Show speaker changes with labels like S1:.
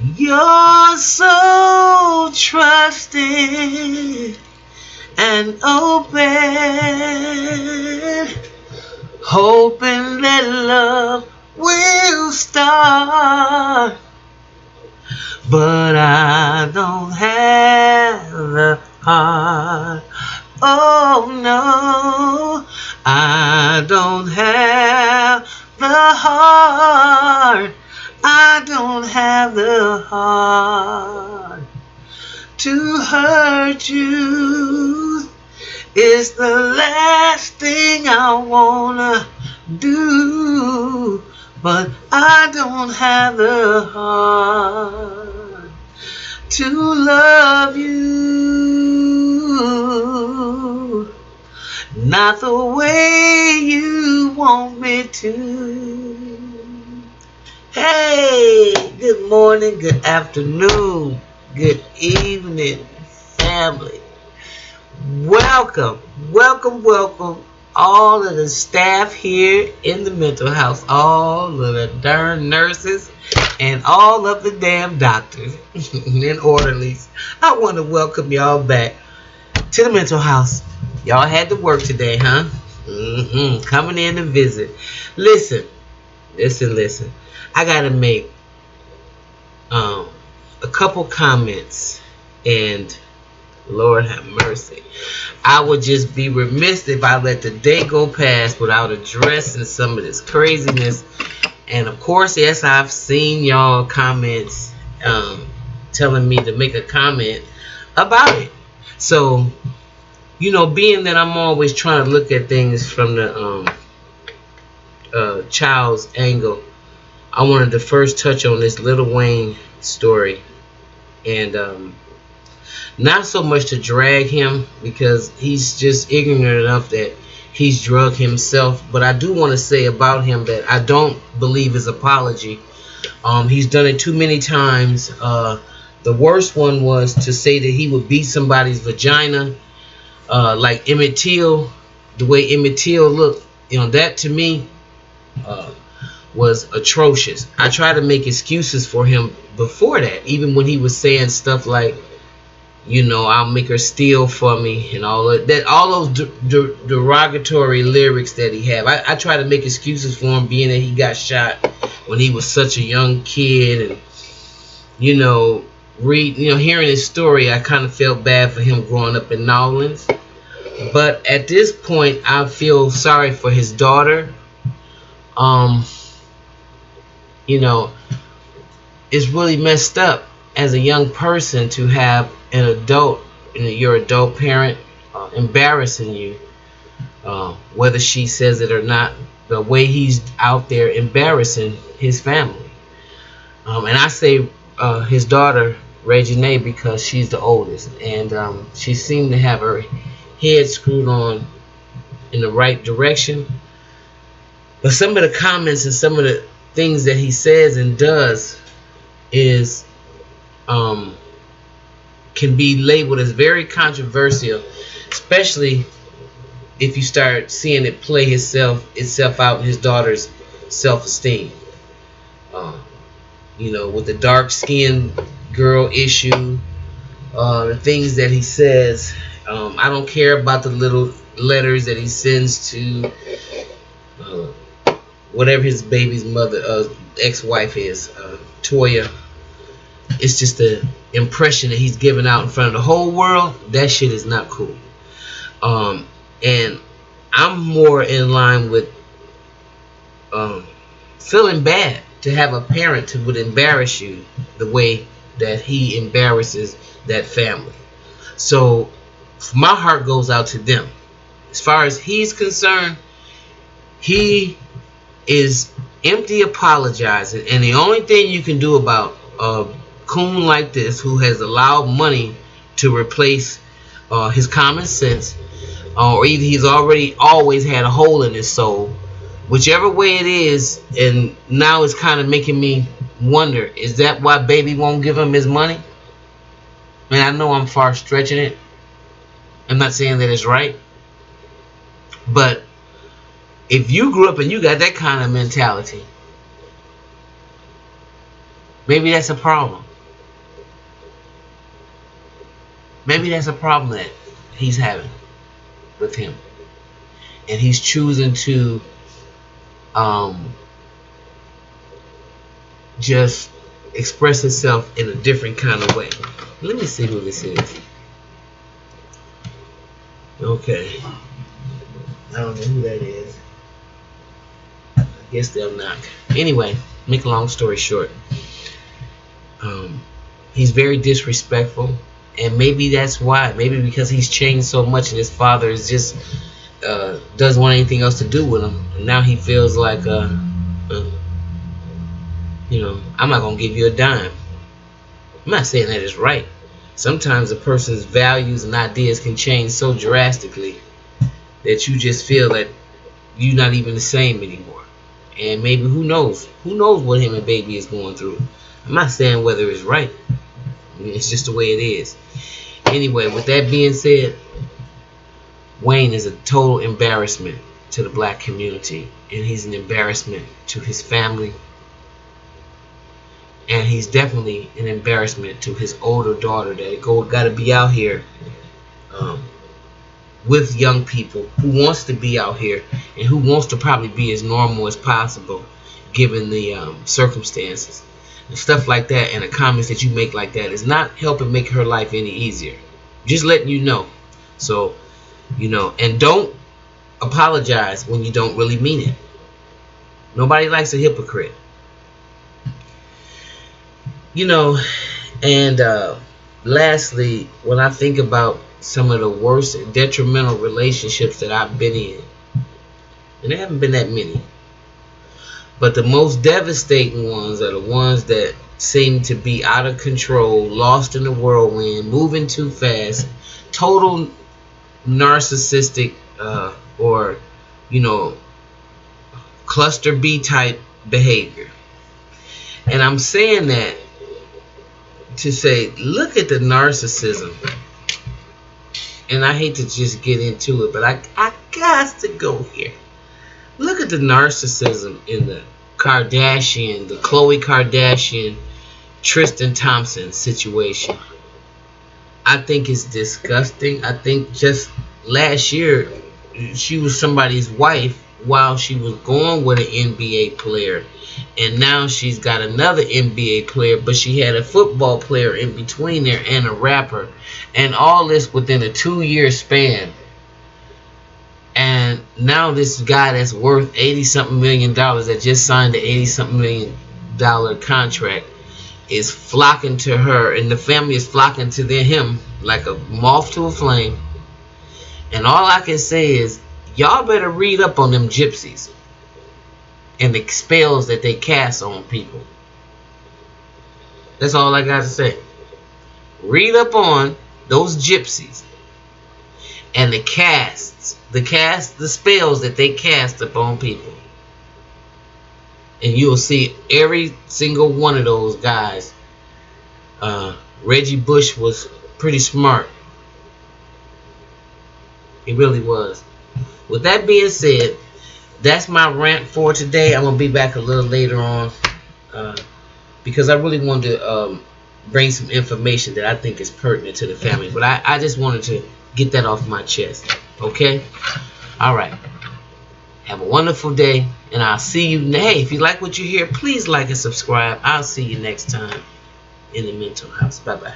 S1: You're so trusting and open, hoping that love will start. But I don't have the heart. Oh no, I don't have the heart. I don't have the heart to hurt you. It's the last thing I wanna do, but I don't have the heart to love you, not the way you want me to. Hey, good morning, good afternoon, good evening, family. Welcome, all of the staff here in the mental house, all of the darn nurses, and all of the damn doctors and orderlies. I want to welcome y'all back to the mental house. Y'all had to work today, huh? Coming in to visit. Listen. I gotta make a couple comments, and Lord have mercy, I would just be remiss if I let the day go past without addressing some of this craziness. And of course, yes, I've seen y'all comments telling me to make a comment about it. So, being that I'm always trying to look at things from the child's angle, I wanted to first touch on this Lil Wayne story, and not so much to drag him, because he's just ignorant enough that he's drugged himself. But I do want to say about him that I don't believe his apology. He's done it too many times. The worst one was to say that he would beat somebody's vagina, like Emmett Till, the way Emmett Till looked. That to me was atrocious. I tried to make excuses for him before that, even when he was saying stuff like, I'll make her steal for me, and all those derogatory lyrics that he had. I try to make excuses for him, being that he got shot when he was such a young kid, and hearing his story, I kind of felt bad for him growing up in New Orleans. But at this point, I feel sorry for his daughter. It's really messed up as a young person to have an adult, your adult parent, embarrassing you, whether she says it or not, the way he's out there embarrassing his family. And I say his daughter, Reginae, because she's the oldest, and she seemed to have her head screwed on in the right direction. But some of the comments and some of the things that he says and does is can be labeled as very controversial, especially if you start seeing it play itself out in his daughter's self-esteem. With the dark-skinned girl issue, the things that he says. I don't care about the little letters that he sends to whatever his baby's mother, ex-wife is, Toya. It's just the impression that he's giving out in front of the whole world. That shit is not cool. And I'm more in line with feeling bad to have a parent who would embarrass you the way that he embarrasses that family. So my heart goes out to them. As far as he's concerned, he is empty apologizing, and the only thing you can do about a coon like this, who has allowed money to replace his common sense, or either he's always had a hole in his soul, whichever way it is. And now it's kind of making me wonder, is that why baby won't give him his money? And I know I'm far stretching it. I'm not saying that it's right, but if you grew up and you got that kind of mentality, Maybe that's a problem. Maybe that's a problem that he's having with him. And he's choosing to just express himself in a different kind of way. Let me see who this is. Okay. I don't know who that is. I guess they'll knock. Anyway, make a long story short. He's very disrespectful. And maybe that's why. Maybe because he's changed so much and his father is just doesn't want anything else to do with him. And now he feels like, you know, I'm not going to give you a dime. I'm not saying that is right. Sometimes a person's values and ideas can change so drastically that you just feel that you're not even the same anymore. And maybe who knows what him and baby is going through. I'm not saying whether it's right. I mean, it's just the way it is. Anyway, with that being said, Wayne is a total embarrassment to the black community, and he's an embarrassment to his family, and he's definitely an embarrassment to his older daughter that got to be out here with young people, who wants to be out here and who wants to probably be as normal as possible given the circumstances and stuff like that. And the comments that you make like that is not helping make her life any easier. Just letting you know. So, you know, and don't apologize when you don't really mean it. Nobody likes a hypocrite. You know, and lastly, when I think about some of the worst and detrimental relationships that I've been in, and there haven't been that many, but the most devastating ones are the ones that seem to be out of control, lost in the whirlwind, moving too fast, total narcissistic or, you know, cluster B type behavior. And I'm saying that to say, look at the narcissism. And I hate to just get into it, but I got to go here. Look at the narcissism in the Kardashian, the Khloe Kardashian, Tristan Thompson situation. I think it's disgusting. I think just last year, she was somebody's wife while she was going with an NBA player. And now she's got another NBA player, but she had a football player in between there and a rapper. And all this within a 2-year span. And now this guy that's worth $80-something million that just signed an $80-something million contract is flocking to her, and the family is flocking to him like a moth to a flame. And all I can say is, y'all better read up on them gypsies and the spells that they cast on people. That's all I got to say. Read up on those gypsies and the spells that they cast upon people. And you'll see every single one of those guys. Reggie Bush was pretty smart. He really was. With that being said, that's my rant for today. I'm going to be back a little later on because I really wanted to bring some information that I think is pertinent to the family. But I just wanted to get that off my chest. Okay? All right. Have a wonderful day, and I'll see you. Hey, if you like what you hear, please like and subscribe. I'll see you next time in the mental house. Bye-bye.